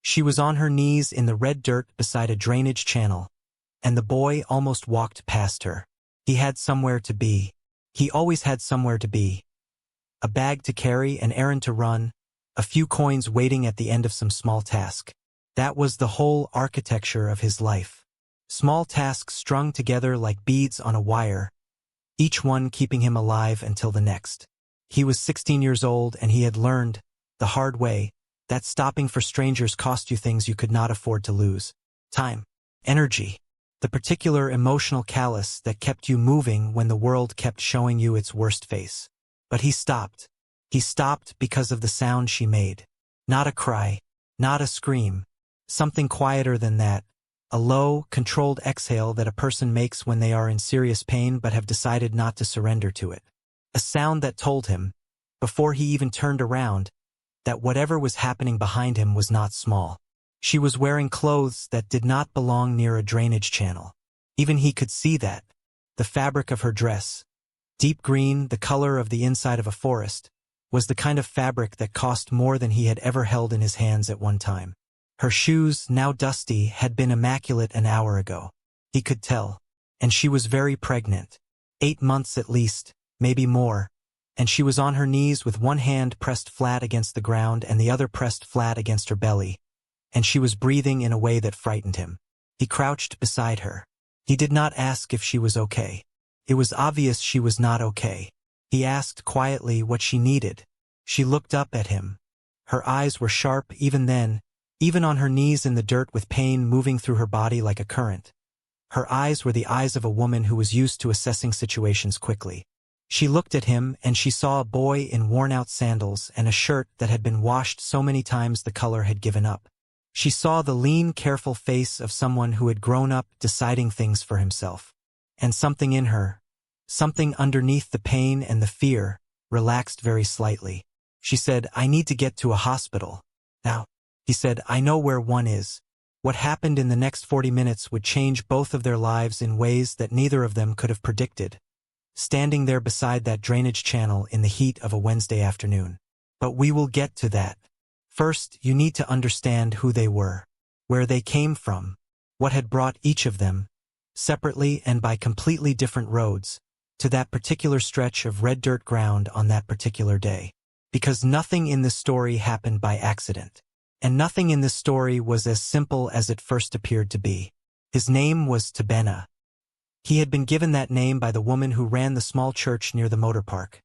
She was on her knees in the red dirt beside a drainage channel, and the boy almost walked past her. He had somewhere to be. He always had somewhere to be. A bag to carry, an errand to run, a few coins waiting at the end of some small task. That was the whole architecture of his life. Small tasks strung together like beads on a wire, each one keeping him alive until the next. He was 16 years old, and he had learned, the hard way, that stopping for strangers cost you things you could not afford to lose. Time. Energy. The particular emotional callus that kept you moving when the world kept showing you its worst face. But he stopped. He stopped because of the sound she made. Not a cry. Not a scream. Something quieter than that. A low, controlled exhale that a person makes when they are in serious pain but have decided not to surrender to it. A sound that told him, before he even turned around, that whatever was happening behind him was not small. She was wearing clothes that did not belong near a drainage channel. Even he could see that. The fabric of her dress, deep green, the color of the inside of a forest, was the kind of fabric that cost more than he had ever held in his hands at one time. Her shoes, now dusty, had been immaculate an hour ago. He could tell. And she was very pregnant. 8 months at least, maybe more. And she was on her knees with one hand pressed flat against the ground and the other pressed flat against her belly. And she was breathing in a way that frightened him. He crouched beside her. He did not ask if she was okay. It was obvious she was not okay. He asked quietly what she needed. She looked up at him. Her eyes were sharp even then, even on her knees in the dirt with pain moving through her body like a current. Her eyes were the eyes of a woman who was used to assessing situations quickly. She looked at him, and she saw a boy in worn-out sandals and a shirt that had been washed so many times the color had given up. She saw the lean, careful face of someone who had grown up deciding things for himself. And something in her, something underneath the pain and the fear, relaxed very slightly. She said, "I need to get to a hospital now." He said, "I know where one is." What happened in the next 40 minutes would change both of their lives in ways that neither of them could have predicted. Standing there beside that drainage channel in the heat of a Wednesday afternoon. But we will get to that. First, you need to understand who they were, where they came from, what had brought each of them, separately and by completely different roads, to that particular stretch of red dirt ground on that particular day. Because nothing in this story happened by accident. And nothing in this story was as simple as it first appeared to be. His name was Tabena. He had been given that name by the woman who ran the small church near the motor park.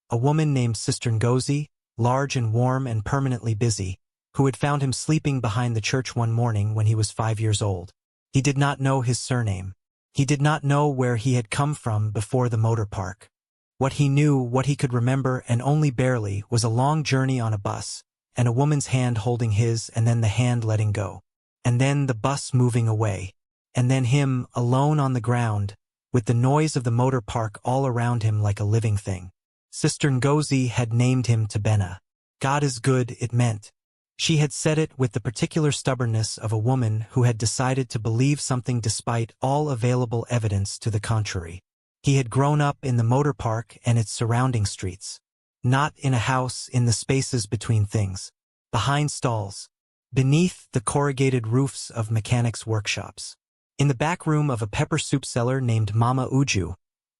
A woman named Sister Ngozi, large and warm and permanently busy, who had found him sleeping behind the church one morning when he was 5 years old. He did not know his surname. He did not know where he had come from before the motor park. What he knew, what he could remember, and only barely, was a long journey on a bus, and a woman's hand holding his, and then the hand letting go. And then the bus moving away. And then him, alone on the ground, with the noise of the motor park all around him like a living thing. Sister Ngozi had named him Tabena. God is good, it meant. She had said it with the particular stubbornness of a woman who had decided to believe something despite all available evidence to the contrary. He had grown up in the motor park and its surrounding streets. Not in a house, in the spaces between things. Behind stalls. Beneath the corrugated roofs of mechanics' workshops. In the back room of a pepper soup seller named Mama Uju,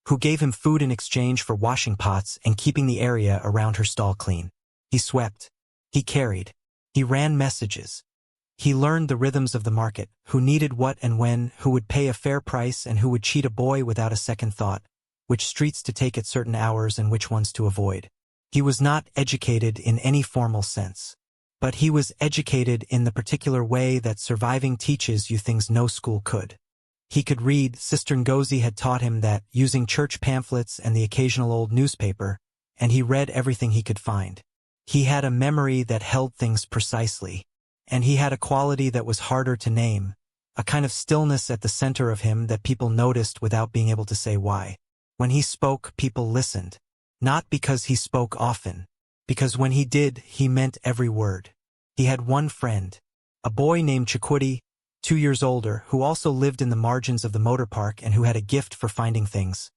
who gave him food in exchange for washing pots and keeping the area around her stall clean. He swept. He carried. He ran messages. He learned the rhythms of the market, who needed what and when, who would pay a fair price and who would cheat a boy without a second thought, which streets to take at certain hours and which ones to avoid. He was not educated in any formal sense. But he was educated in the particular way that surviving teaches you things no school could. He could read. Sister Ngozi had taught him that, using church pamphlets and the occasional old newspaper, and he read everything he could find. He had a memory that held things precisely, and he had a quality that was harder to name, a kind of stillness at the center of him that people noticed without being able to say why. When he spoke, people listened. Not because he spoke often, because when he did, he meant every word. He had one friend, a boy named Chikwudi, 2 years older, who also lived in the margins of the motor park and who had a gift for finding things.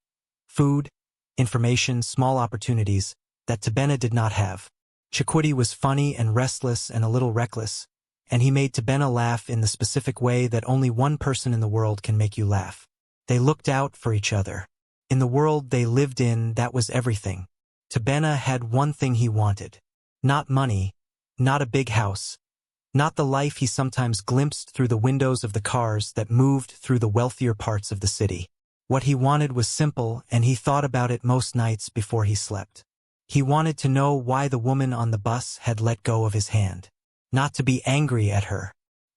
Food, information, small opportunities, that Tabena did not have. Chikwudi was funny and restless and a little reckless, and he made Tabena laugh in the specific way that only one person in the world can make you laugh. They looked out for each other. In the world they lived in, that was everything. Tabena had one thing he wanted. Not money, not a big house, not the life he sometimes glimpsed through the windows of the cars that moved through the wealthier parts of the city. What he wanted was simple, and he thought about it most nights before he slept. He wanted to know why the woman on the bus had let go of his hand. Not to be angry at her.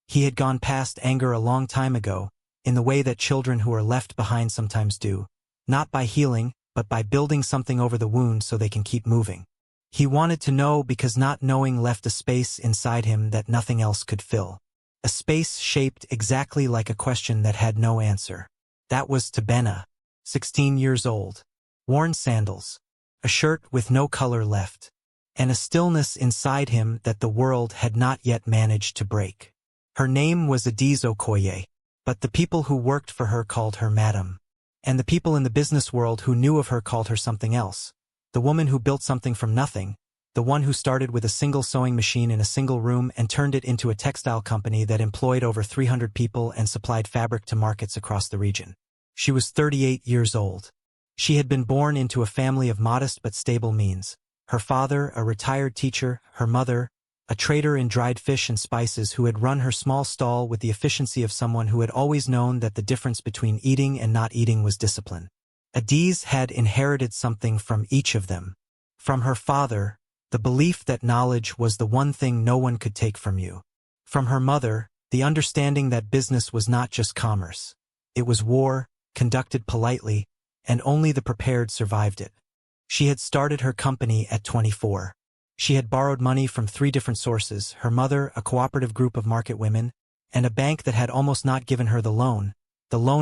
He had gone past anger a long time ago, in the way that children who are left behind sometimes do, not by healing, but by building something over the wound so they can keep moving. He wanted to know because not knowing left a space inside him that nothing else could fill. A space shaped exactly like a question that had no answer. That was Tabena, 16 years old, worn sandals, a shirt with no color left, and a stillness inside him that the world had not yet managed to break. Her name was Adiz Okoye, but the people who worked for her called her Madam. And the people in the business world who knew of her called her something else. The woman who built something from nothing, the one who started with a single sewing machine in a single room and turned it into a textile company that employed over 300 people and supplied fabric to markets across the region. She was 38 years old. She had been born into a family of modest but stable means. Her father, a retired teacher, her mother, a trader in dried fish and spices who had run her small stall with the efficiency of someone who had always known that the difference between eating and not eating was discipline. Adiz had inherited something from each of them. From her father, the belief that knowledge was the one thing no one could take from you. From her mother, the understanding that business was not just commerce. It was war, conducted politely, and only the prepared survived it. She had started her company at 24. She had borrowed money from 3 different sources, her mother, a cooperative group of market women, and a bank that had almost not given her the loan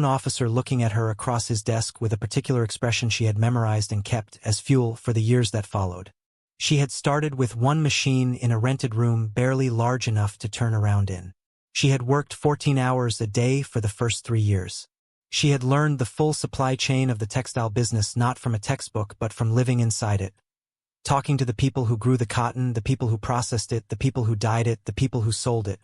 officer looking at her across his desk with a particular expression she had memorized and kept as fuel for the years that followed. She had started with one machine in a rented room barely large enough to turn around in. She had worked 14 hours a day for the first 3 years. She had learned the full supply chain of the textile business not from a textbook but from living inside it. Talking to the people who grew the cotton, the people who processed it, the people who dyed it, the people who sold it.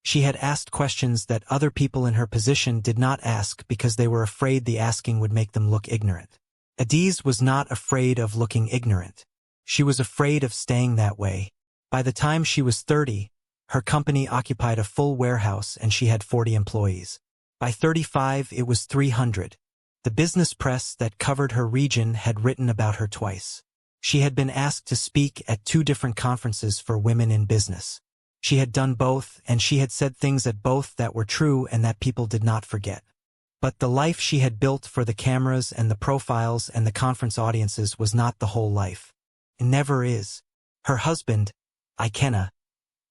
She had asked questions that other people in her position did not ask because they were afraid the asking would make them look ignorant. Adiz was not afraid of looking ignorant. She was afraid of staying that way. By the time she was 30, her company occupied a full warehouse and she had 40 employees. By 35, it was 300. The business press that covered her region had written about her twice. She had been asked to speak at 2 different conferences for women in business. She had done both, and she had said things at both that were true and that people did not forget. But the life she had built for the cameras and the profiles and the conference audiences was not the whole life. It never is. Her husband, Ikenna,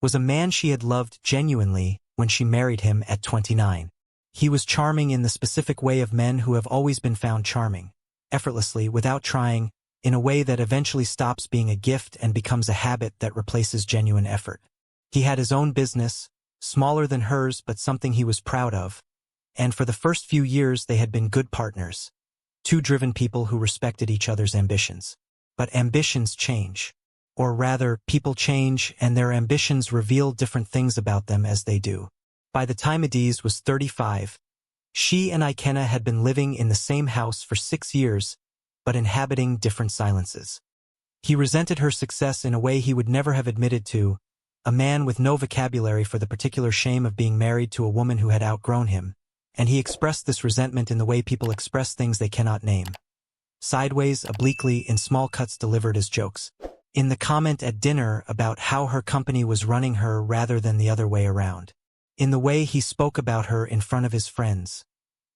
was a man she had loved genuinely when she married him at 29. He was charming in the specific way of men who have always been found charming, effortlessly, without trying, in a way that eventually stops being a gift and becomes a habit that replaces genuine effort. He had his own business, smaller than hers but something he was proud of, and for the first few years they had been good partners. 2 driven people who respected each other's ambitions. But ambitions change. Or rather, people change and their ambitions reveal different things about them as they do. By the time Adiz was 35, she and Ikenna had been living in the same house for 6 years, but inhabiting different silences. He resented her success in a way he would never have admitted to, a man with no vocabulary for the particular shame of being married to a woman who had outgrown him, and he expressed this resentment in the way people express things they cannot name. Sideways, obliquely, in small cuts delivered as jokes. In the comment at dinner about how her company was running her rather than the other way around. In the way he spoke about her in front of his friends.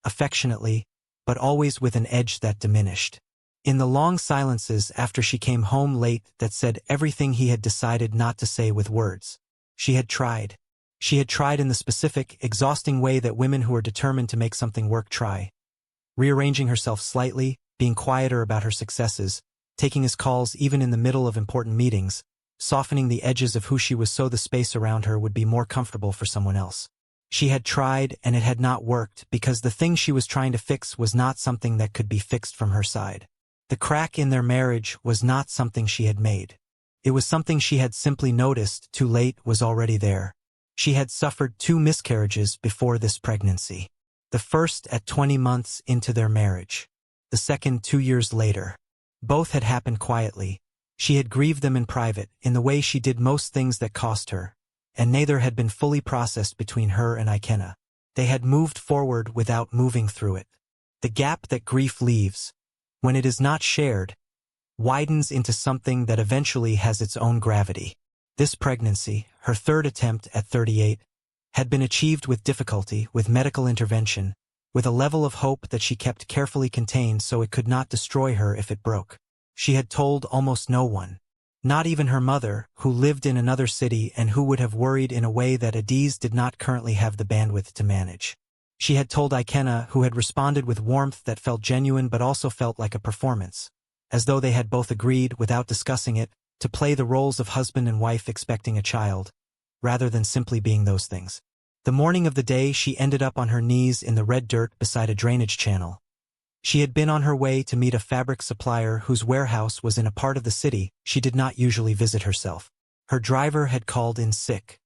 Affectionately, but always with an edge that diminished. In the long silences after she came home late that said everything he had decided not to say with words. She had tried. She had tried in the specific, exhausting way that women who are determined to make something work try. Rearranging herself slightly, being quieter about her successes, taking his calls even in the middle of important meetings, softening the edges of who she was so the space around her would be more comfortable for someone else. She had tried and it had not worked because the thing she was trying to fix was not something that could be fixed from her side. The crack in their marriage was not something she had made. It was something she had simply noticed too late was already there. She had suffered 2 miscarriages before this pregnancy. The first at 20 months into their marriage. The second 2 years later. Both had happened quietly. She had grieved them in private, in the way she did most things that cost her, and neither had been fully processed between her and Ikenna. They had moved forward without moving through it. The gap that grief leaves, when it is not shared, widens into something that eventually has its own gravity. This pregnancy, her third attempt at 38, had been achieved with difficulty, with medical intervention, with a level of hope that she kept carefully contained so it could not destroy her if it broke. She had told almost no one. Not even her mother, who lived in another city and who would have worried in a way that Adiz did not currently have the bandwidth to manage. She had told Ikenna, who had responded with warmth that felt genuine but also felt like a performance, as though they had both agreed, without discussing it, to play the roles of husband and wife expecting a child, rather than simply being those things. The morning of the day she ended up on her knees in the red dirt beside a drainage channel. She had been on her way to meet a fabric supplier whose warehouse was in a part of the city she did not usually visit herself. Her driver had called in sick.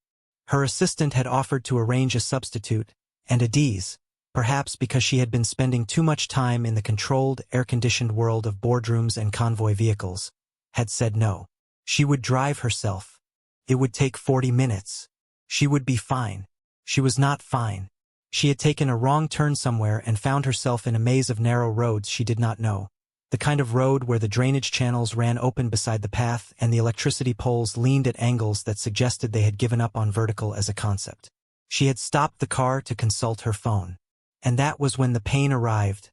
Her assistant had offered to arrange a substitute, and Adiz, perhaps because she had been spending too much time in the controlled, air-conditioned world of boardrooms and convoy vehicles, had said no. She would drive herself. It would take 40 minutes. She would be fine. She was not fine. She had taken a wrong turn somewhere and found herself in a maze of narrow roads she did not know. The kind of road where the drainage channels ran open beside the path and the electricity poles leaned at angles that suggested they had given up on vertical as a concept. She had stopped the car to consult her phone. And that was when the pain arrived.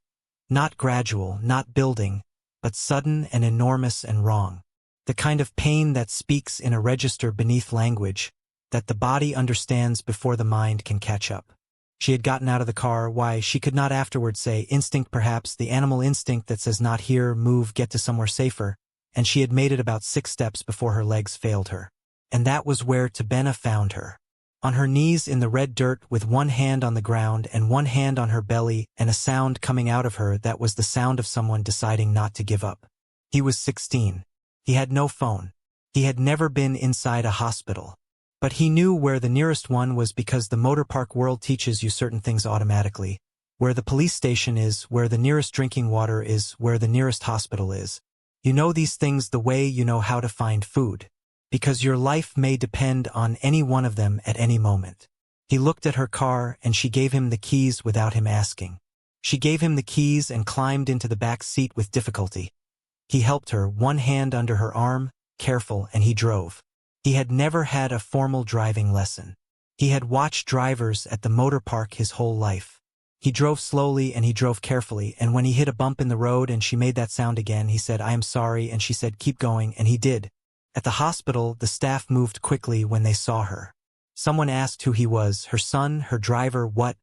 Not gradual, not building, but sudden and enormous and wrong. The kind of pain that speaks in a register beneath language, that the body understands before the mind can catch up. She had gotten out of the car, why, she could not afterward say, instinct perhaps, the animal instinct that says not here, move, get to somewhere safer, and she had made it about 6 steps before her legs failed her. And that was where Tabena found her. On her knees in the red dirt with one hand on the ground and one hand on her belly and a sound coming out of her that was the sound of someone deciding not to give up. He was 16. He had no phone. He had never been inside a hospital. But he knew where the nearest one was because the motor park world teaches you certain things automatically. Where the police station is, where the nearest drinking water is, where the nearest hospital is. You know these things the way you know how to find food. Because your life may depend on any one of them at any moment. He looked at her car and she gave him the keys without him asking. She gave him the keys and climbed into the back seat with difficulty. He helped her, one hand under her arm, careful, and he drove. He had never had a formal driving lesson. He had watched drivers at the motor park his whole life. He drove slowly and he drove carefully, and when he hit a bump in the road and she made that sound again, he said, "I am sorry," and she said, "Keep going," and he did. At the hospital, the staff moved quickly when they saw her. Someone asked who he was, her son, her driver, what?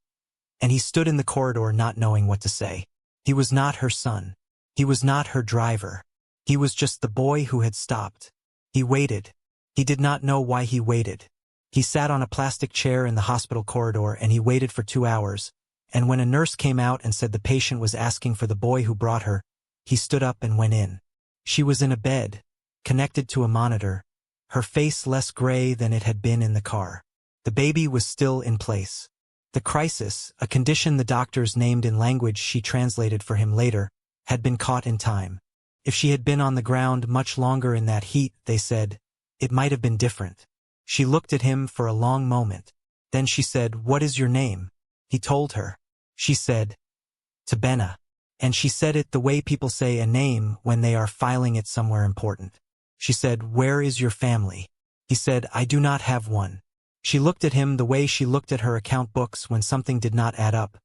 And he stood in the corridor not knowing what to say. He was not her son. He was not her driver. He was just the boy who had stopped. He waited. He did not know why he waited. He sat on a plastic chair in the hospital corridor and he waited for 2 hours, and when a nurse came out and said the patient was asking for the boy who brought her, he stood up and went in. She was in a bed, connected to a monitor, her face less gray than it had been in the car. The baby was still in place. The crisis, a condition the doctors named in language she translated for him later, had been caught in time. If she had been on the ground much longer in that heat, they said, it might have been different. She looked at him for a long moment. Then she said, "What is your name?" He told her. She said, "Tabena." And she said it the way people say a name when they are filing it somewhere important. She said, "Where is your family?" He said, "I do not have one." She looked at him the way she looked at her account books when something did not add up,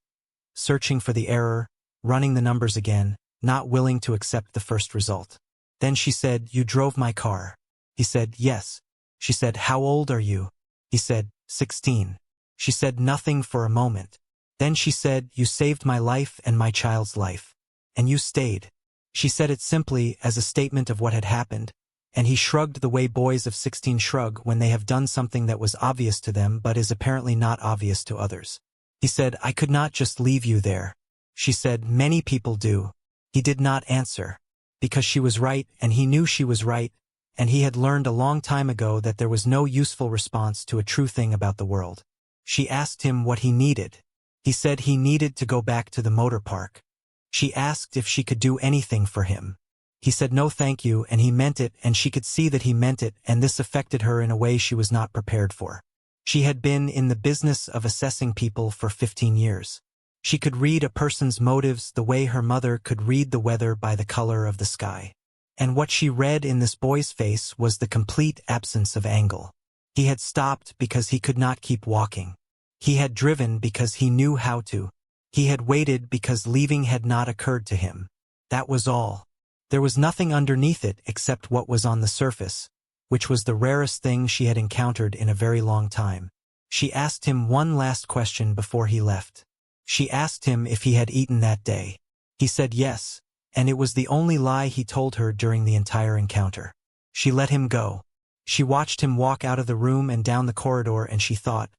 searching for the error, running the numbers again, not willing to accept the first result. Then she said, "You drove my car." He said, "Yes." She said, "How old are you?" He said, 16. She said nothing for a moment. Then she said, "You saved my life and my child's life. And you stayed." She said it simply as a statement of what had happened, and he shrugged the way boys of 16 shrug when they have done something that was obvious to them but is apparently not obvious to others. He said, "I could not just leave you there." She said, "Many people do." He did not answer. Because she was right, and he knew she was right, and he had learned a long time ago that there was no useful response to a true thing about the world. She asked him what he needed. He said he needed to go back to the motor park. She asked if she could do anything for him. He said no thank you, and he meant it, and she could see that he meant it, and this affected her in a way she was not prepared for. She had been in the business of assessing people for 15 years. She could read a person's motives the way her mother could read the weather by the color of the sky. And what she read in this boy's face was the complete absence of angle. He had stopped because he could not keep walking. He had driven because he knew how to. He had waited because leaving had not occurred to him. That was all. There was nothing underneath it except what was on the surface, which was the rarest thing she had encountered in a very long time. She asked him one last question before he left. She asked him if he had eaten that day. He said yes, and it was the only lie he told her during the entire encounter. She let him go. She watched him walk out of the room and down the corridor, and she thought,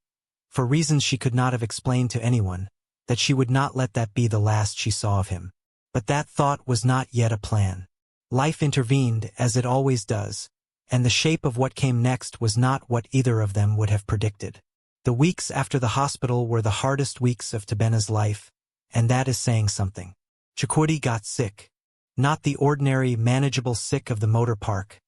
for reasons she could not have explained to anyone, that she would not let that be the last she saw of him. But that thought was not yet a plan. Life intervened, as it always does, and the shape of what came next was not what either of them would have predicted. The weeks after the hospital were the hardest weeks of Tabena's life, and that is saying something. Chukwudi got sick. Not the ordinary, manageable sick of the motor park.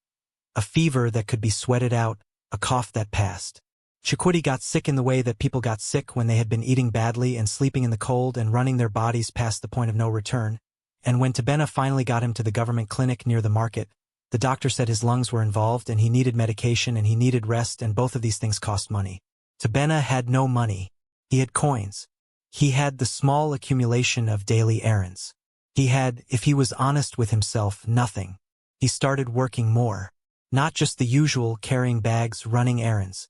A fever that could be sweated out, a cough that passed. Chukwudi got sick in the way that people got sick when they had been eating badly and sleeping in the cold and running their bodies past the point of no return. And when Tabena finally got him to the government clinic near the market, the doctor said his lungs were involved and he needed medication and he needed rest, and both of these things cost money. Tabena had no money. He had coins. He had the small accumulation of daily errands. He had, if he was honest with himself, nothing. He started working more. Not just the usual carrying bags, running errands.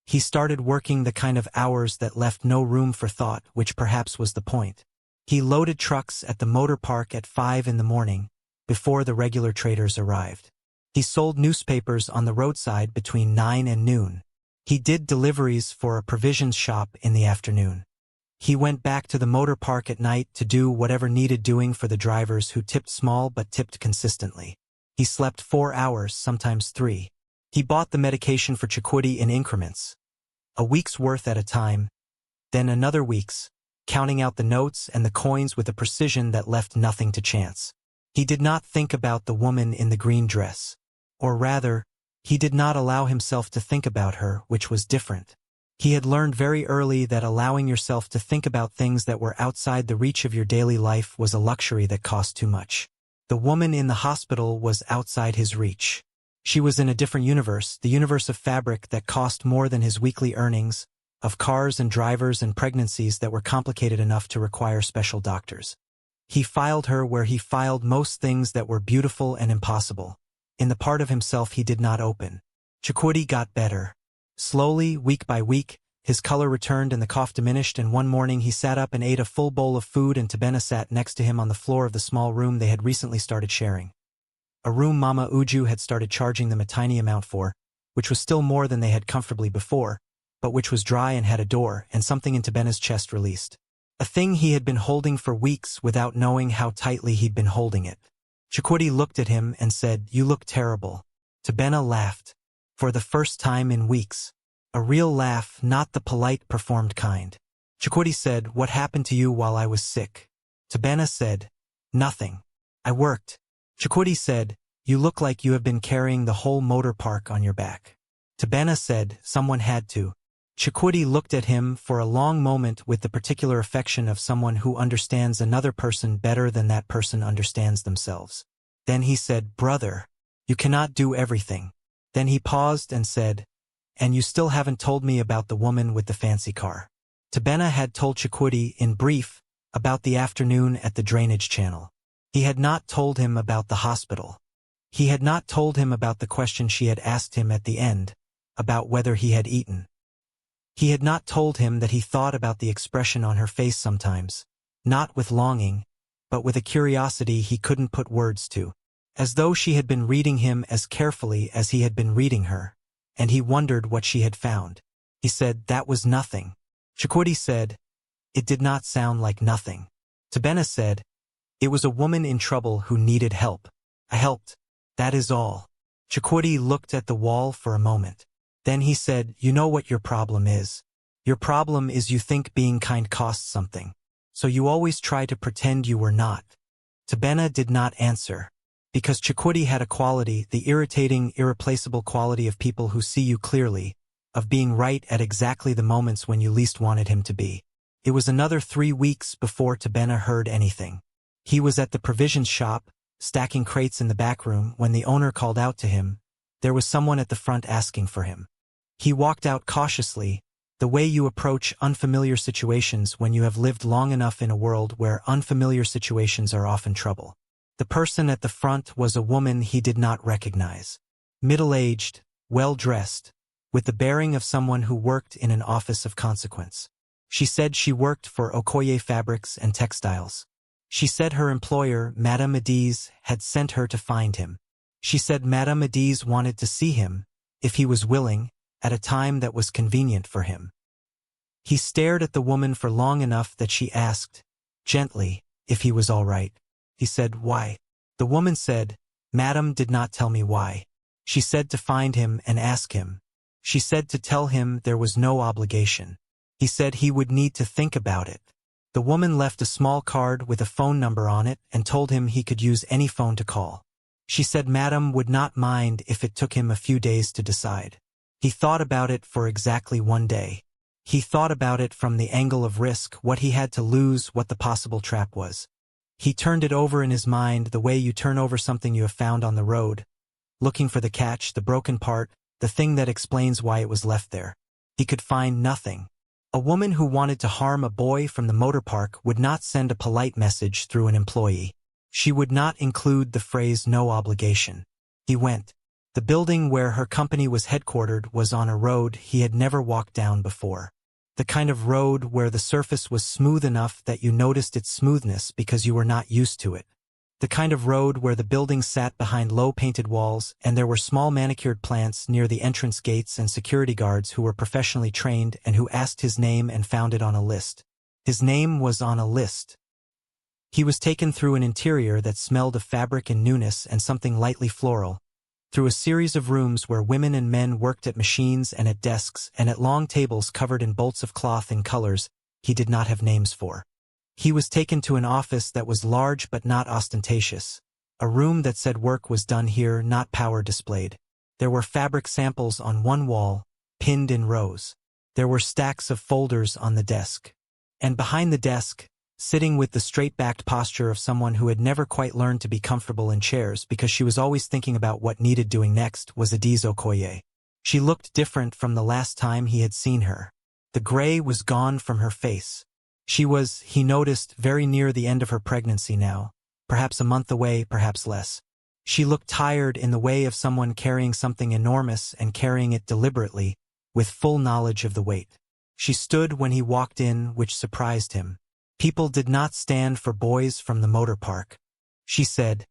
He started working the kind of hours that left no room for thought, which perhaps was the point. He loaded trucks at the motor park at 5 in the morning, before the regular traders arrived. He sold newspapers on the roadside between 9 and noon. He did deliveries for a provisions shop in the afternoon. He went back to the motor park at night to do whatever needed doing for the drivers who tipped small but tipped consistently. He slept 4 hours, sometimes 3. He bought the medication for Chukwudi in increments. A week's worth at a time, then another week's, counting out the notes and the coins with a precision that left nothing to chance. He did not think about the woman in the green dress. Or rather, he did not allow himself to think about her, which was different. He had learned very early that allowing yourself to think about things that were outside the reach of your daily life was a luxury that cost too much. The woman in the hospital was outside his reach. She was in a different universe, the universe of fabric that cost more than his weekly earnings, of cars and drivers and pregnancies that were complicated enough to require special doctors. He filed her where he filed most things that were beautiful and impossible, in the part of himself he did not open. Chukwudi got better. Slowly, week by week, his color returned and the cough diminished, and one morning he sat up and ate a full bowl of food, and Tabena sat next to him on the floor of the small room they had recently started sharing. A room Mama Uju had started charging them a tiny amount for, which was still more than they had comfortably before, but which was dry and had a door, and something in Tabena's chest released. A thing he had been holding for weeks without knowing how tightly he'd been holding it. Chukwudi looked at him and said, "You look terrible." Tabena laughed. For the first time in weeks. A real laugh, not the polite, performed kind. Chukwudi said, "What happened to you while I was sick?" Tabena said, "Nothing. I worked." Chukwudi said, "You look like you have been carrying the whole motor park on your back." Tabena said, "Someone had to." Chukwudi looked at him for a long moment with the particular affection of someone who understands another person better than that person understands themselves. Then he said, "Brother, you cannot do everything." Then he paused and said, "And you still haven't told me about the woman with the fancy car." Tabena had told Chukwudi, in brief, about the afternoon at the drainage channel. He had not told him about the hospital. He had not told him about the question she had asked him at the end, about whether he had eaten. He had not told him that he thought about the expression on her face sometimes, not with longing, but with a curiosity he couldn't put words to, as though she had been reading him as carefully as he had been reading her, and he wondered what she had found. He said, "That was nothing." Chukwudi said, "It did not sound like nothing." Tabena said, "It was a woman in trouble who needed help. I helped. That is all." Chakoti looked at the wall for a moment. Then he said, "You know what your problem is? Your problem is you think being kind costs something. So you always try to pretend you were not." Tabena did not answer. Because Chakoti had a quality, the irritating, irreplaceable quality of people who see you clearly, of being right at exactly the moments when you least wanted him to be. It was another 3 weeks before Tabena heard anything. He was at the provisions shop, stacking crates in the back room, when the owner called out to him. There was someone at the front asking for him. He walked out cautiously, the way you approach unfamiliar situations when you have lived long enough in a world where unfamiliar situations are often trouble. The person at the front was a woman he did not recognize. Middle-aged, well-dressed, with the bearing of someone who worked in an office of consequence. She said she worked for Okoye Fabrics and Textiles. She said her employer, Madame Adiz, had sent her to find him. She said Madame Adiz wanted to see him, if he was willing, at a time that was convenient for him. He stared at the woman for long enough that she asked, gently, if he was all right. He said, "Why?" The woman said, "Madame did not tell me why. She said to find him and ask him. She said to tell him there was no obligation. He said he would need to think about it." The woman left a small card with a phone number on it and told him he could use any phone to call. She said Madame would not mind if it took him a few days to decide. He thought about it for exactly 1 day. He thought about it from the angle of risk, what he had to lose, what the possible trap was. He turned it over in his mind the way you turn over something you have found on the road, looking for the catch, the broken part, the thing that explains why it was left there. He could find nothing. A woman who wanted to harm a boy from the motor park would not send a polite message through an employee. She would not include the phrase "no obligation." He went. The building where her company was headquartered was on a road he had never walked down before. The kind of road where the surface was smooth enough that you noticed its smoothness because you were not used to it. The kind of road where the building sat behind low painted walls and there were small manicured plants near the entrance gates and security guards who were professionally trained and who asked his name and found it on a list. His name was on a list. He was taken through an interior that smelled of fabric and newness and something lightly floral, through a series of rooms where women and men worked at machines and at desks and at long tables covered in bolts of cloth in colors he did not have names for. He was taken to an office that was large but not ostentatious, a room that said work was done here, not power displayed. There were fabric samples on one wall, pinned in rows. There were stacks of folders on the desk. And behind the desk, sitting with the straight-backed posture of someone who had never quite learned to be comfortable in chairs because she was always thinking about what needed doing next, was Adiz Okoye. She looked different from the last time he had seen her. The gray was gone from her face. She was, he noticed, very near the end of her pregnancy now, perhaps a month away, perhaps less. She looked tired in the way of someone carrying something enormous and carrying it deliberately, with full knowledge of the weight. She stood when he walked in, which surprised him. People did not stand for boys from the motor park. She said,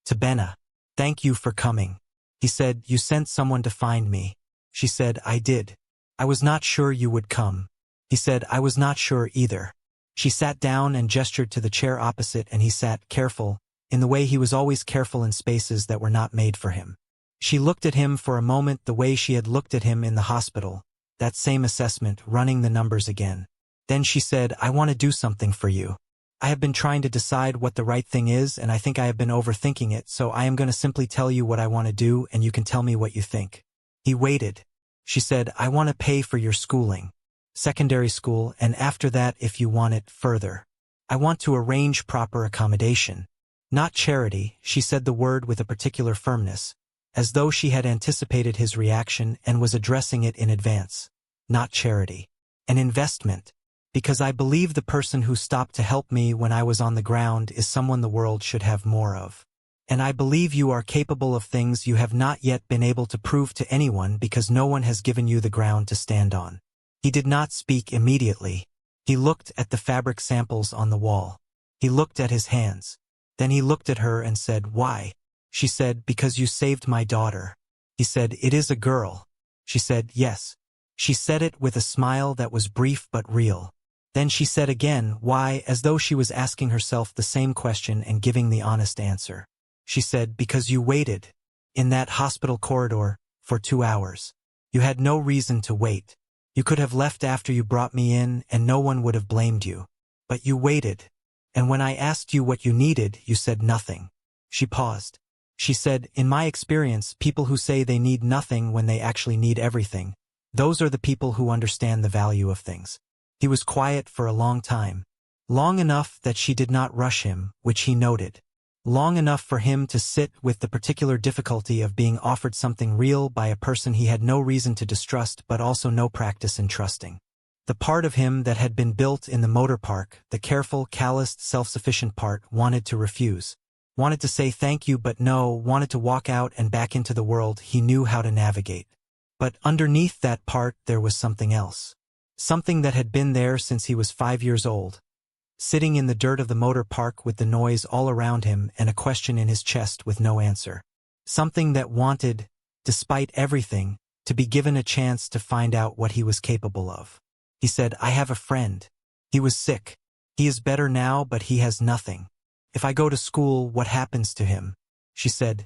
"Tabena, thank you for coming." He said, "You sent someone to find me." She said, "I did. I was not sure you would come." He said, "I was not sure either." She sat down and gestured to the chair opposite, and he sat, careful, in the way he was always careful in spaces that were not made for him. She looked at him for a moment the way she had looked at him in the hospital, that same assessment, running the numbers again. Then she said, "I want to do something for you. I have been trying to decide what the right thing is, and I think I have been overthinking it, so I am going to simply tell you what I want to do, and you can tell me what you think." He waited. She said, "I want to pay for your schooling. Secondary school, and after that, if you want it, further. I want to arrange proper accommodation. Not charity," she said the word with a particular firmness, as though she had anticipated his reaction and was addressing it in advance. "Not charity. An investment. Because I believe the person who stopped to help me when I was on the ground is someone the world should have more of. And I believe you are capable of things you have not yet been able to prove to anyone because no one has given you the ground to stand on." He did not speak immediately. He looked at the fabric samples on the wall. He looked at his hands. Then he looked at her and said, "Why?" She said, "Because you saved my daughter." He said, "It is a girl." She said, "Yes." She said it with a smile that was brief but real. Then she said again, "Why?" as though she was asking herself the same question and giving the honest answer. She said, "Because you waited." In that hospital corridor, for 2 hours. You had no reason to wait. You could have left after you brought me in and no one would have blamed you. But you waited. And when I asked you what you needed, you said nothing. She paused. She said, in my experience, people who say they need nothing when they actually need everything, those are the people who understand the value of things. He was quiet for a long time. Long enough that she did not rush him, which he noted. Long enough for him to sit with the particular difficulty of being offered something real by a person he had no reason to distrust but also no practice in trusting. The part of him that had been built in the motor park, the careful, calloused, self-sufficient part, wanted to refuse. Wanted to say thank you but no, wanted to walk out and back into the world he knew how to navigate. But underneath that part there was something else. Something that had been there since he was 5 years old. Sitting in the dirt of the motor park with the noise all around him and a question in his chest with no answer. Something that wanted, despite everything, to be given a chance to find out what he was capable of. He said, I have a friend. He was sick. He is better now, but he has nothing. If I go to school, what happens to him? She said,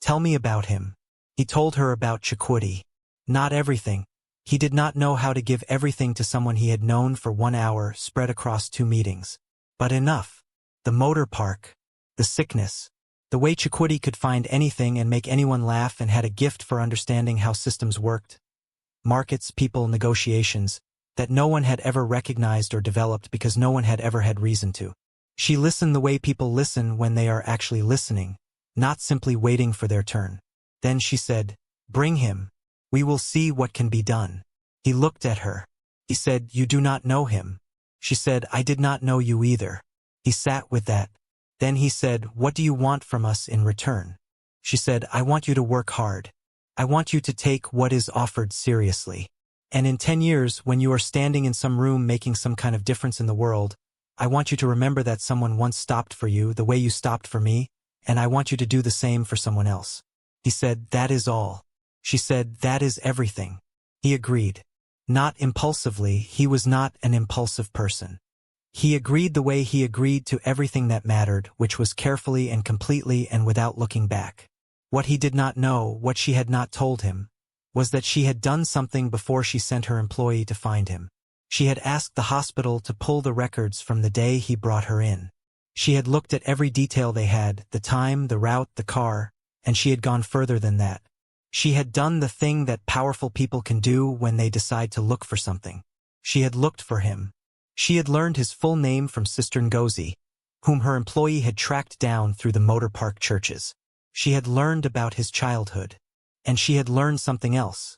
tell me about him. He told her about Chikwudi. Not everything. He did not know how to give everything to someone he had known for 1 hour spread across 2 meetings. But enough. The motor park. The sickness. The way Chikwudi could find anything and make anyone laugh and had a gift for understanding how systems worked. Markets, people, negotiations. That no one had ever recognized or developed because no one had ever had reason to. She listened the way people listen when they are actually listening, not simply waiting for their turn. Then she said, bring him. We will see what can be done. He looked at her. He said, you do not know him. She said, I did not know you either. He sat with that. Then he said, what do you want from us in return? She said, I want you to work hard. I want you to take what is offered seriously. And in 10 years, when you are standing in some room making some kind of difference in the world, I want you to remember that someone once stopped for you the way you stopped for me, and I want you to do the same for someone else. He said, that is all. She said, that is everything. He agreed. Not impulsively, he was not an impulsive person. He agreed the way he agreed to everything that mattered, which was carefully and completely and without looking back. What he did not know, what she had not told him, was that she had done something before she sent her employee to find him. She had asked the hospital to pull the records from the day he brought her in. She had looked at every detail they had, the time, the route, the car, and she had gone further than that. She had done the thing that powerful people can do when they decide to look for something. She had looked for him. She had learned his full name from Sister Ngozi, whom her employee had tracked down through the motor park churches. She had learned about his childhood. And she had learned something else.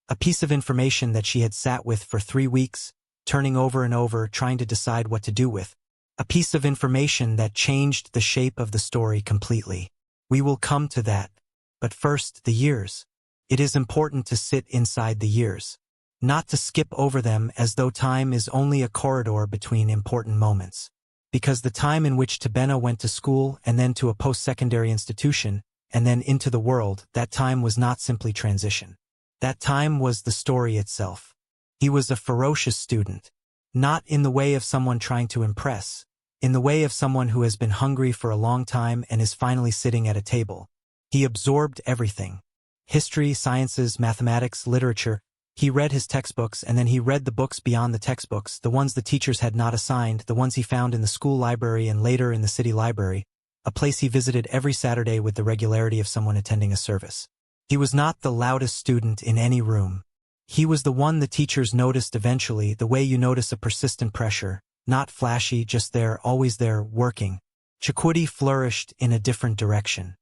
A piece of information that she had sat with for 3 weeks, turning over and over, trying to decide what to do with. A piece of information that changed the shape of the story completely. We will come to that. But first, the years. It is important to sit inside the years. Not to skip over them as though time is only a corridor between important moments. Because the time in which Tebena went to school and then to a post-secondary institution, and then into the world, that time was not simply transition. That time was the story itself. He was a ferocious student. Not in the way of someone trying to impress, in the way of someone who has been hungry for a long time and is finally sitting at a table. He absorbed everything. History, sciences, mathematics, literature. He read his textbooks and then he read the books beyond the textbooks, the ones the teachers had not assigned, the ones he found in the school library and later in the city library, a place he visited every Saturday with the regularity of someone attending a service. He was not the loudest student in any room. He was the one the teachers noticed eventually, the way you notice a persistent pressure, not flashy, just there, always there, working. Chikwudi flourished in a different direction.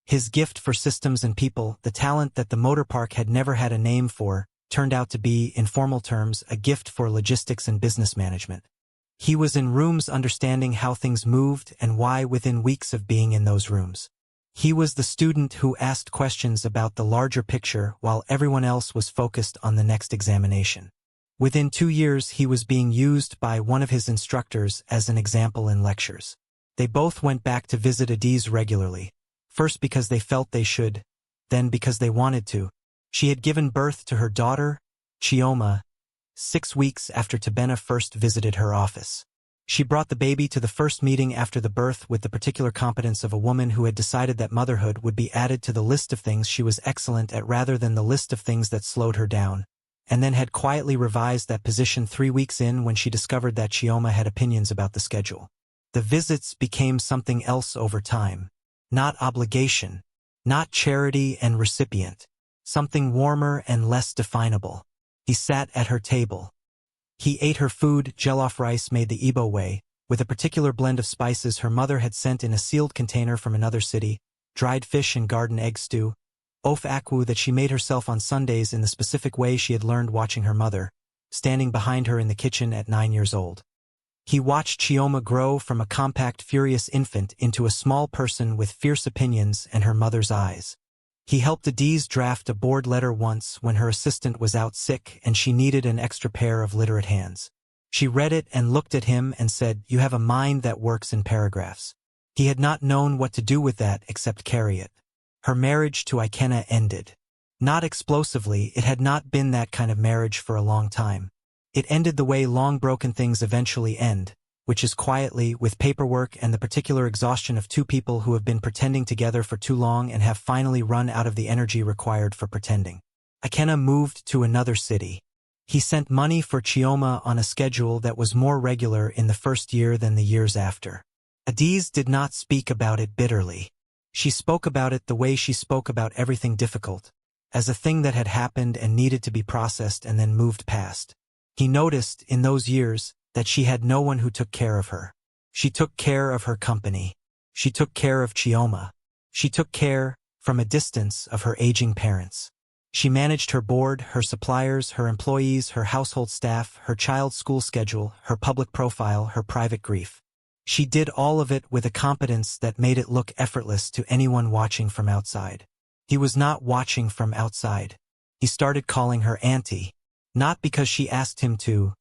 His gift for systems and people, the talent that the motor park had never had a name for, turned out to be, in formal terms, a gift for logistics and business management. He was in rooms understanding how things moved and why within weeks of being in those rooms. He was the student who asked questions about the larger picture while everyone else was focused on the next examination. Within 2 years, he was being used by one of his instructors as an example in lectures. They both went back to visit Adiz regularly, first because they felt they should, then because they wanted to. She had given birth to her daughter, Chioma, 6 weeks after Tebena first visited her office. She brought the baby to the first meeting after the birth with the particular competence of a woman who had decided that motherhood would be added to the list of things she was excellent at rather than the list of things that slowed her down, and then had quietly revised that position 3 weeks in when she discovered that Chioma had opinions about the schedule. The visits became something else over time. Not obligation, not charity and recipient, something warmer and less definable. He sat at her table. He ate her food, jollof rice made the Igbo way, with a particular blend of spices her mother had sent in a sealed container from another city, dried fish and garden egg stew, ofe akwu that she made herself on Sundays in the specific way she had learned watching her mother, standing behind her in the kitchen at 9 years old. He watched Chioma grow from a compact, furious infant into a small person with fierce opinions and her mother's eyes. He helped Adiz draft a board letter once when her assistant was out sick and she needed an extra pair of literate hands. She read it and looked at him and said, "You have a mind that works in paragraphs." He had not known what to do with that except carry it. Her marriage to Ikenna ended. Not explosively, it had not been that kind of marriage for a long time. It ended the way long broken things eventually end, which is quietly, with paperwork and the particular exhaustion of two people who have been pretending together for too long and have finally run out of the energy required for pretending. Ikenna moved to another city. He sent money for Chioma on a schedule that was more regular in the first year than the years after. Adiz did not speak about it bitterly. She spoke about it the way she spoke about everything difficult, as a thing that had happened and needed to be processed and then moved past. He noticed, in those years, that she had no one who took care of her. She took care of her company. She took care of Chioma. She took care, from a distance, of her aging parents. She managed her board, her suppliers, her employees, her household staff, her child's school schedule, her public profile, her private grief. She did all of it with a competence that made it look effortless to anyone watching from outside. He was not watching from outside. He started calling her Auntie. Not because she asked him to.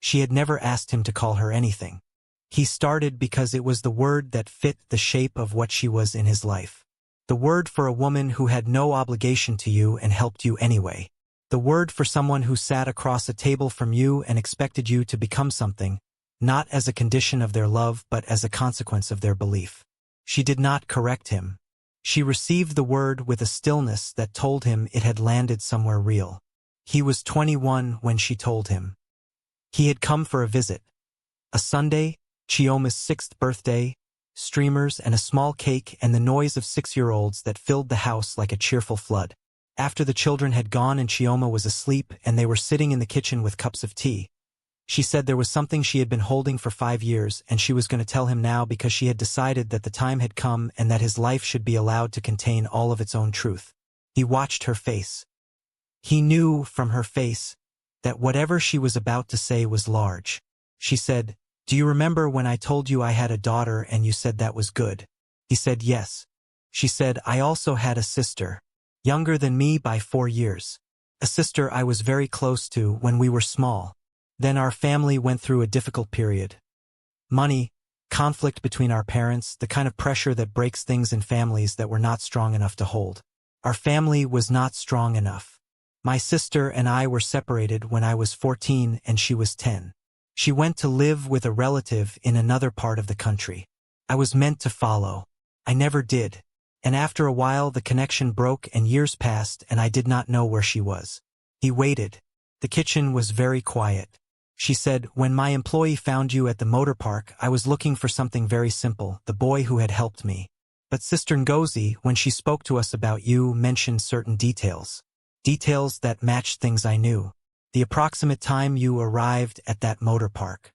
She had never asked him to call her anything. He started because it was the word that fit the shape of what she was in his life. The word for a woman who had no obligation to you and helped you anyway. The word for someone who sat across a table from you and expected you to become something, not as a condition of their love but as a consequence of their belief. She did not correct him. She received the word with a stillness that told him it had landed somewhere real. He was 21 when she told him. He had come for a visit. A Sunday, Chioma's 6th birthday, streamers and a small cake and the noise of 6-year-olds that filled the house like a cheerful flood. After the children had gone and Chioma was asleep and they were sitting in the kitchen with cups of tea, she said there was something she had been holding for 5 years and she was going to tell him now because she had decided that the time had come and that his life should be allowed to contain all of its own truth. He watched her face. He knew from her face that whatever she was about to say was large. She said, "Do you remember when I told you I had a daughter and you said that was good?" He said yes. She said, "I also had a sister, younger than me by 4 years. A sister I was very close to when we were small. Then our family went through a difficult period. Money, conflict between our parents, the kind of pressure that breaks things in families that were not strong enough to hold. Our family was not strong enough. My sister and I were separated when I was 14 and she was 10. She went to live with a relative in another part of the country. I was meant to follow. I never did. And after a while the connection broke and years passed and I did not know where she was." He waited. The kitchen was very quiet. She said, "When my employee found you at the motor park, I was looking for something very simple, the boy who had helped me. But Sister Ngozi, when she spoke to us about you, mentioned certain details. Details that matched things I knew. The approximate time you arrived at that motor park.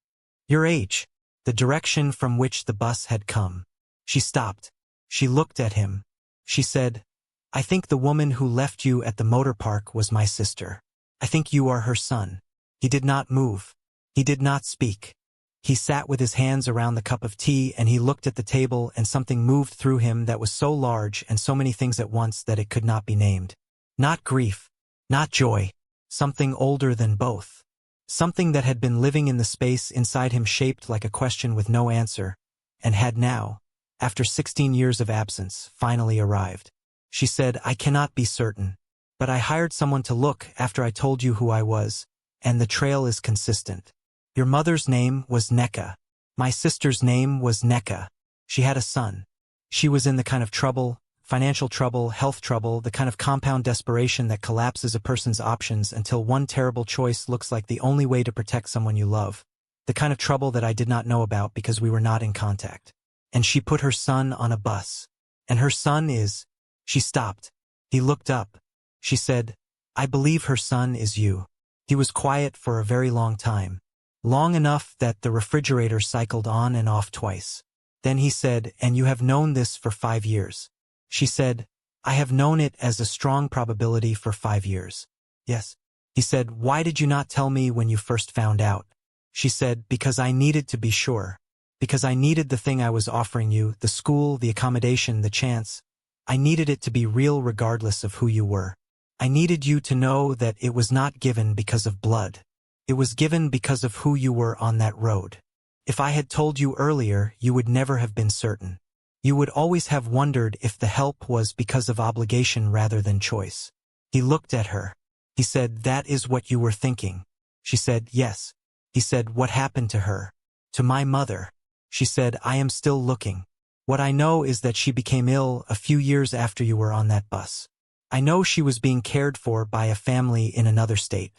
Your age. The direction from which the bus had come." She stopped. She looked at him. She said, "I think the woman who left you at the motor park was my sister. I think you are her son." He did not move. He did not speak. He sat with his hands around the cup of tea and he looked at the table and something moved through him that was so large and so many things at once that it could not be named. Not grief. Not joy. Something older than both. Something that had been living in the space inside him shaped like a question with no answer, and had now, after 16 years of absence, finally arrived. She said, "I cannot be certain. But I hired someone to look after I told you who I was, and the trail is consistent. Your mother's name was Neka. My sister's name was Neka. She had a son. She was in the kind of trouble, financial trouble, health trouble, the kind of compound desperation that collapses a person's options until one terrible choice looks like the only way to protect someone you love. The kind of trouble that I did not know about because we were not in contact. And she put her son on a bus. And her son is... She stopped. He looked up. She said, I believe her son is you. He was quiet for a very long time. Long enough that the refrigerator cycled on and off twice. Then he said, and you have known this for 5 years. She said, I have known it as a strong probability for 5 years. Yes. He said, why did you not tell me when you first found out? She said, because I needed to be sure. Because I needed the thing I was offering you, the school, the accommodation, the chance. I needed it to be real regardless of who you were. I needed you to know that it was not given because of blood. It was given because of who you were on that road. If I had told you earlier, you would never have been certain. You would always have wondered if the help was because of obligation rather than choice. He looked at her. He said, that is what you were thinking. She said, yes. He said, what happened to her? To my mother. She said, I am still looking. What I know is that she became ill a few years after you were on that bus. I know she was being cared for by a family in another state.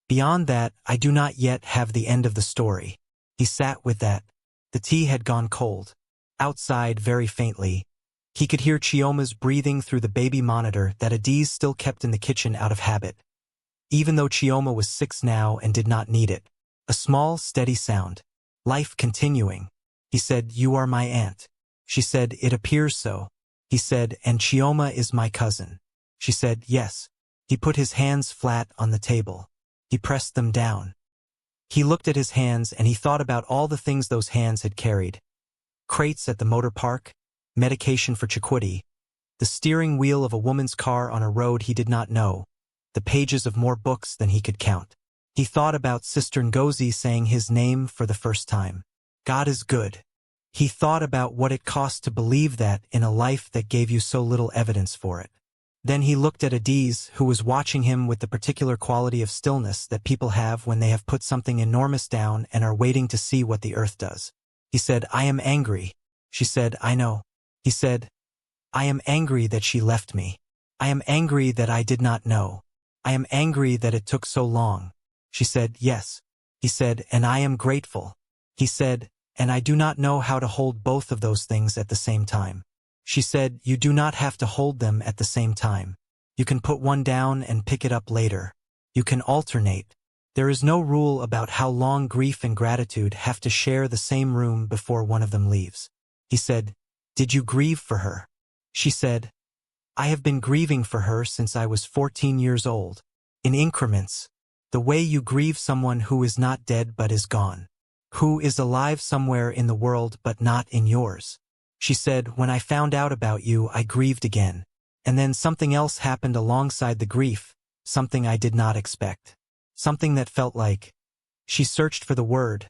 Beyond that, I do not yet have the end of the story. He sat with that. The tea had gone cold. Outside, very faintly, he could hear Chioma's breathing through the baby monitor that Adiz still kept in the kitchen out of habit. Even though Chioma was 6 now and did not need it. A small, steady sound. Life continuing. He said, you are my aunt. She said, it appears so. He said, and Chioma is my cousin. She said, yes. He put his hands flat on the table. He pressed them down. He looked at his hands and he thought about all the things those hands had carried. Crates at the motor park, medication for Chikwudi, the steering wheel of a woman's car on a road he did not know, the pages of more books than he could count. He thought about Sister Ngozi saying his name for the first time. God is good. He thought about what it cost to believe that in a life that gave you so little evidence for it. Then he looked at Adiz, who was watching him with the particular quality of stillness that people have when they have put something enormous down and are waiting to see what the earth does. He said, I am angry. She said, I know. He said, I am angry that she left me. I am angry that I did not know. I am angry that it took so long. She said, yes. He said, and I am grateful. He said, and I do not know how to hold both of those things at the same time. She said, you do not have to hold them at the same time. You can put one down and pick it up later. You can alternate. There is no rule about how long grief and gratitude have to share the same room before one of them leaves. He said, did you grieve for her? She said, I have been grieving for her since I was 14 years old. In increments. The way you grieve someone who is not dead but is gone. Who is alive somewhere in the world but not in yours. She said, when I found out about you, I grieved again. And then something else happened alongside the grief, something I did not expect. Something that felt like... She searched for the word.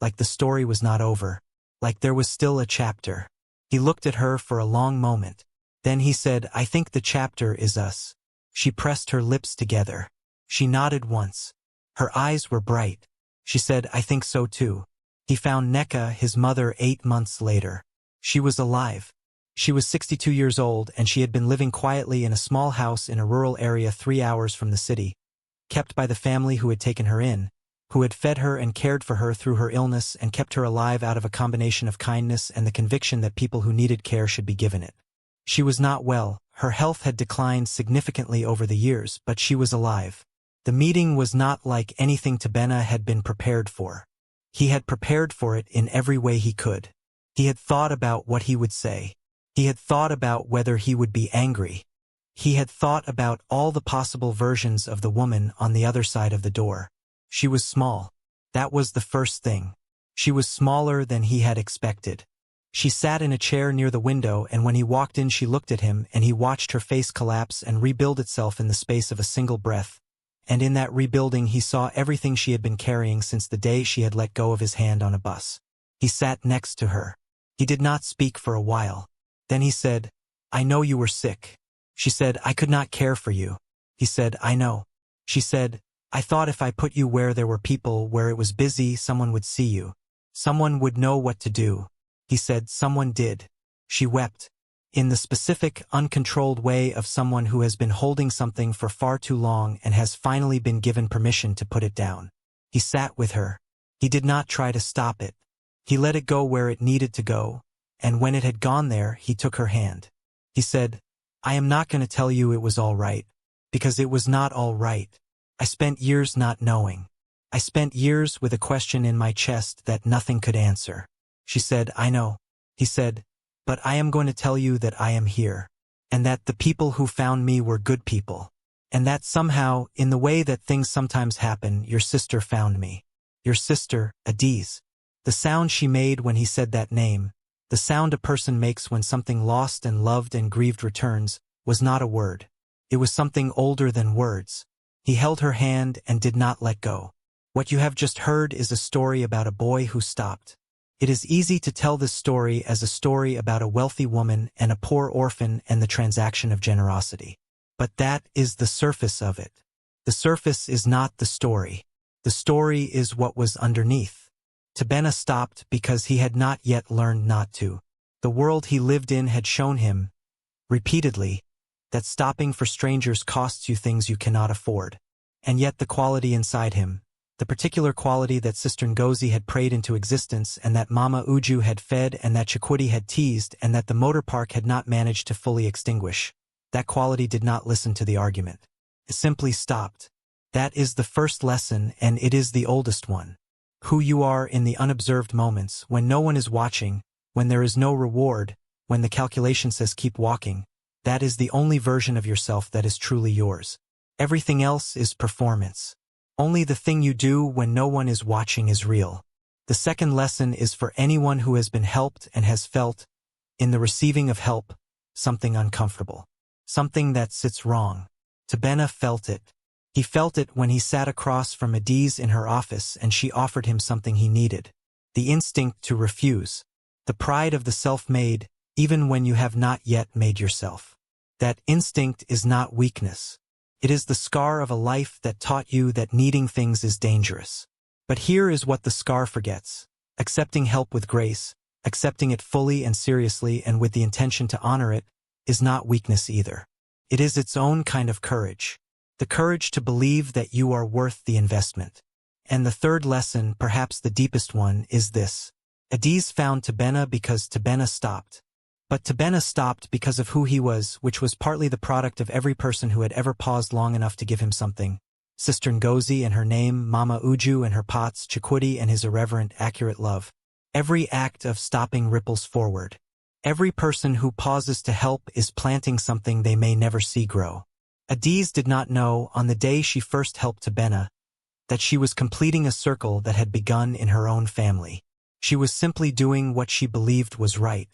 Like the story was not over. Like there was still a chapter. He looked at her for a long moment. Then he said, I think the chapter is us. She pressed her lips together. She nodded once. Her eyes were bright. She said, I think so too. He found Neka, his mother, 8 months later. She was alive. She was 62 years old and she had been living quietly in a small house in a rural area 3 hours from the city, kept by the family who had taken her in, who had fed her and cared for her through her illness and kept her alive out of a combination of kindness and the conviction that people who needed care should be given it. She was not well. Her health had declined significantly over the years, but she was alive. The meeting was not like anything Tabena had been prepared for. He had prepared for it in every way he could. He had thought about what he would say. He had thought about whether he would be angry. He had thought about all the possible versions of the woman on the other side of the door. She was small. That was the first thing. She was smaller than he had expected. She sat in a chair near the window, and when he walked in she looked at him, and he watched her face collapse and rebuild itself in the space of a single breath. And in that rebuilding he saw everything she had been carrying since the day she had let go of his hand on a bus. He sat next to her. He did not speak for a while. Then he said, I know you were sick. She said, I could not care for you. He said, I know. She said, I thought if I put you where there were people, where it was busy, someone would see you. Someone would know what to do. He said someone did. She wept. In the specific, uncontrolled way of someone who has been holding something for far too long and has finally been given permission to put it down. He sat with her. He did not try to stop it. He let it go where it needed to go, and when it had gone there, he took her hand. He said, I am not going to tell you it was all right, because it was not all right. I spent years not knowing. I spent years with a question in my chest that nothing could answer. She said, I know. He said, but I am going to tell you that I am here, and that the people who found me were good people, and that somehow, in the way that things sometimes happen, your sister found me. Your sister, Adiz. The sound she made when he said that name, the sound a person makes when something lost and loved and grieved returns, was not a word. It was something older than words. He held her hand and did not let go. What you have just heard is a story about a boy who stopped. It is easy to tell this story as a story about a wealthy woman and a poor orphan and the transaction of generosity. But that is the surface of it. The surface is not the story. The story is what was underneath. Tabena stopped because he had not yet learned not to. The world he lived in had shown him, repeatedly, that stopping for strangers costs you things you cannot afford. And yet the quality inside him, the particular quality that Sister Ngozi had prayed into existence and that Mama Uju had fed and that Chikwudi had teased and that the motor park had not managed to fully extinguish, that quality did not listen to the argument. It simply stopped. That is the first lesson, and it is the oldest one. Who you are in the unobserved moments, when no one is watching, when there is no reward, when the calculation says keep walking, that is the only version of yourself that is truly yours. Everything else is performance. Only the thing you do when no one is watching is real. The second lesson is for anyone who has been helped and has felt, in the receiving of help, something uncomfortable. Something that sits wrong. Tabena felt it. He felt it when he sat across from Adiz in her office and she offered him something he needed. The instinct to refuse. The pride of the self-made, even when you have not yet made yourself. That instinct is not weakness. It is the scar of a life that taught you that needing things is dangerous. But here is what the scar forgets. Accepting help with grace, accepting it fully and seriously and with the intention to honor it, is not weakness either. It is its own kind of courage. The courage to believe that you are worth the investment. And the third lesson, perhaps the deepest one, is this. Adiz found Tabena because Tabena stopped. But Tabena stopped because of who he was, which was partly the product of every person who had ever paused long enough to give him something. Sister Ngozi and her name, Mama Uju and her pots, Chikwudi and his irreverent, accurate love. Every act of stopping ripples forward. Every person who pauses to help is planting something they may never see grow. Adiz did not know, on the day she first helped Tabena, that she was completing a circle that had begun in her own family. She was simply doing what she believed was right.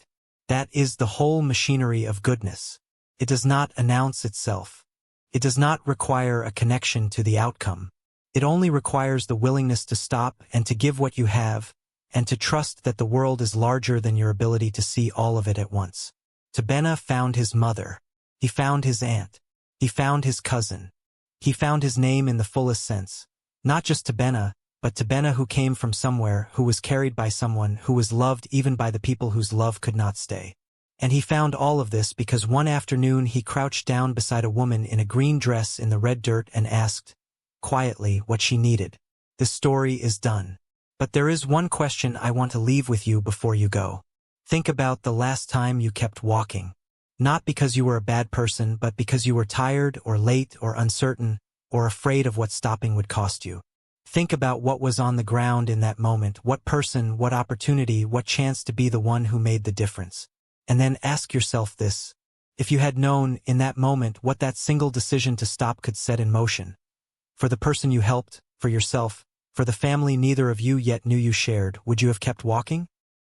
That is the whole machinery of goodness. It does not announce itself. It does not require a connection to the outcome. It only requires the willingness to stop and to give what you have, and to trust that the world is larger than your ability to see all of it at once. Tabena found his mother. He found his aunt. He found his cousin. He found his name in the fullest sense. Not just Tabena, but Tabena who came from somewhere, who was carried by someone, who was loved even by the people whose love could not stay. And he found all of this because one afternoon he crouched down beside a woman in a green dress in the red dirt and asked, quietly, what she needed. This story is done. But there is one question I want to leave with you before you go. Think about the last time you kept walking. Not because you were a bad person, but because you were tired or late or uncertain or afraid of what stopping would cost you. Think about what was on the ground in that moment, what person, what opportunity, what chance to be the one who made the difference. And then ask yourself this. If you had known, in that moment, what that single decision to stop could set in motion. For the person you helped, for yourself, for the family neither of you yet knew you shared, would you have kept walking?